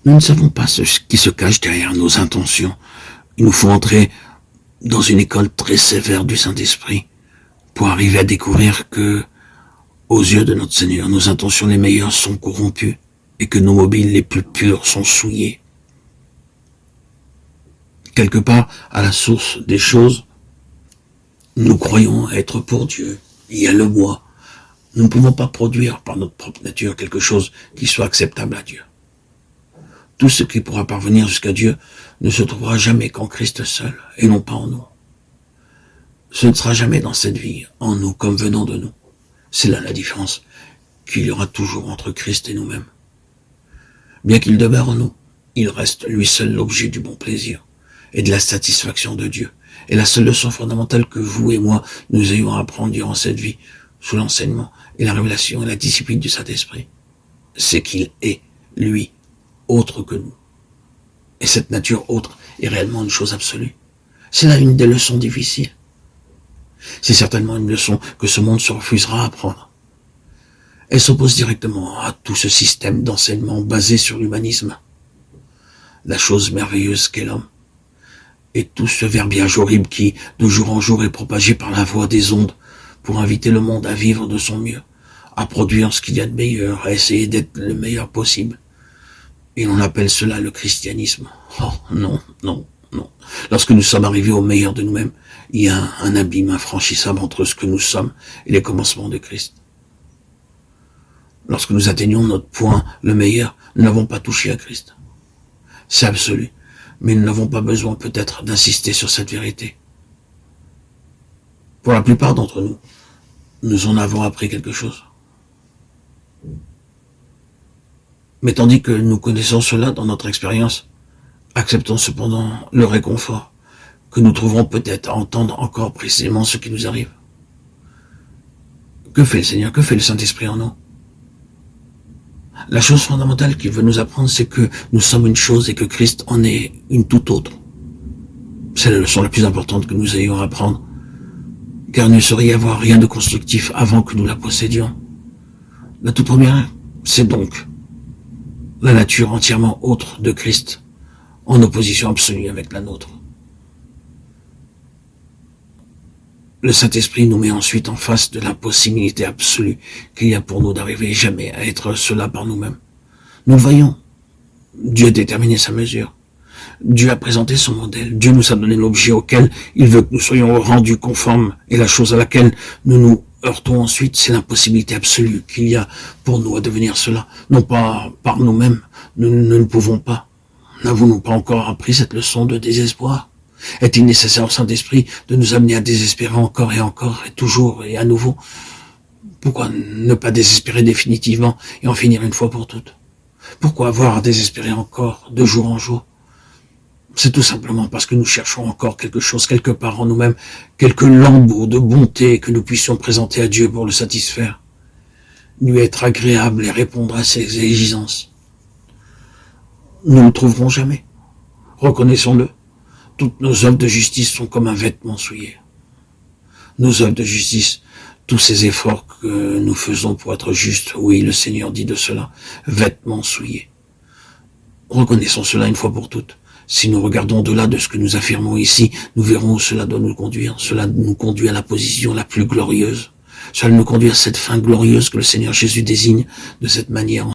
Nous ne savons pas ce qui se cache derrière nos intentions. Il nous faut entrer dans une école très sévère du Saint-Esprit pour arriver à découvrir que, aux yeux de notre Seigneur, nos intentions les meilleures sont corrompues et que nos mobiles les plus purs sont souillés. Quelque part, à la source des choses, nous croyons être pour Dieu. Il y a le moi. Nous ne pouvons pas produire par notre propre nature quelque chose qui soit acceptable à Dieu. Tout ce qui pourra parvenir jusqu'à Dieu ne se trouvera jamais qu'en Christ seul, et non pas en nous. Ce ne sera jamais dans cette vie, en nous, comme venant de nous. C'est là la différence qu'il y aura toujours entre Christ et nous-mêmes. Bien qu'il demeure en nous, il reste lui seul l'objet du bon plaisir et de la satisfaction de Dieu. Et la seule leçon fondamentale que vous et moi nous ayons à apprendre durant cette vie, sous l'enseignement et la révélation et la discipline du Saint-Esprit, c'est qu'il est, lui, autre que nous. Et cette nature autre est réellement une chose absolue. C'est là une des leçons difficiles. C'est certainement une leçon que ce monde se refusera à apprendre. Elle s'oppose directement à tout ce système d'enseignement basé sur l'humanisme, la chose merveilleuse qu'est l'homme, et tout ce verbiage horrible qui, de jour en jour, est propagé par la voie des ondes pour inviter le monde à vivre de son mieux, à produire ce qu'il y a de meilleur, à essayer d'être le meilleur possible. Et l'on appelle cela le christianisme. Oh non, non, non. Lorsque nous sommes arrivés au meilleur de nous-mêmes, il y a un abîme infranchissable entre ce que nous sommes et les commencements de Christ. Lorsque nous atteignons notre point, le meilleur, nous n'avons pas touché à Christ. C'est absolu, mais nous n'avons pas besoin peut-être d'insister sur cette vérité. Pour la plupart d'entre nous, nous en avons appris quelque chose. Mais tandis que nous connaissons cela dans notre expérience, acceptons cependant le réconfort que nous trouverons peut-être à entendre encore précisément ce qui nous arrive. Que fait le Seigneur? Que fait le Saint-Esprit en nous? La chose fondamentale qu'il veut nous apprendre, c'est que nous sommes une chose et que Christ en est une toute autre. C'est la leçon la plus importante que nous ayons à apprendre, car il ne saurait y avoir rien de constructif avant que nous la possédions. La toute première, c'est donc la nature entièrement autre de Christ, en opposition absolue avec la nôtre. Le Saint-Esprit nous met ensuite en face de la possibilité absolue qu'il y a pour nous d'arriver jamais à être cela par nous-mêmes. Nous le voyons. Dieu a déterminé sa mesure. Dieu a présenté son modèle. Dieu nous a donné l'objet auquel il veut que nous soyons rendus conformes. Et la chose à laquelle nous nous heurtons ensuite, c'est l'impossibilité absolue qu'il y a pour nous à devenir cela. Non pas par nous-mêmes. Nous ne le pouvons pas. N'avons-nous pas encore appris cette leçon de désespoir? Est-il nécessaire au Saint-Esprit de nous amener à désespérer encore et toujours et à nouveau? Pourquoi ne pas désespérer définitivement et en finir une fois pour toutes? Pourquoi avoir à désespérer encore de jour en jour? C'est tout simplement parce que nous cherchons encore quelque chose quelque part en nous-mêmes, quelques lambeaux de bonté que nous puissions présenter à Dieu pour le satisfaire, lui être agréable et répondre à ses exigences. Nous ne le trouverons jamais. Reconnaissons-le. Toutes nos œuvres de justice sont comme un vêtement souillé. Nos œuvres de justice, tous ces efforts que nous faisons pour être justes, oui, le Seigneur dit de cela, vêtements souillés. Reconnaissons cela une fois pour toutes. Si nous regardons au-delà de ce que nous affirmons ici, nous verrons où cela doit nous conduire. Cela nous conduit à la position la plus glorieuse. Cela nous conduit à cette fin glorieuse que le Seigneur Jésus désigne de cette manière.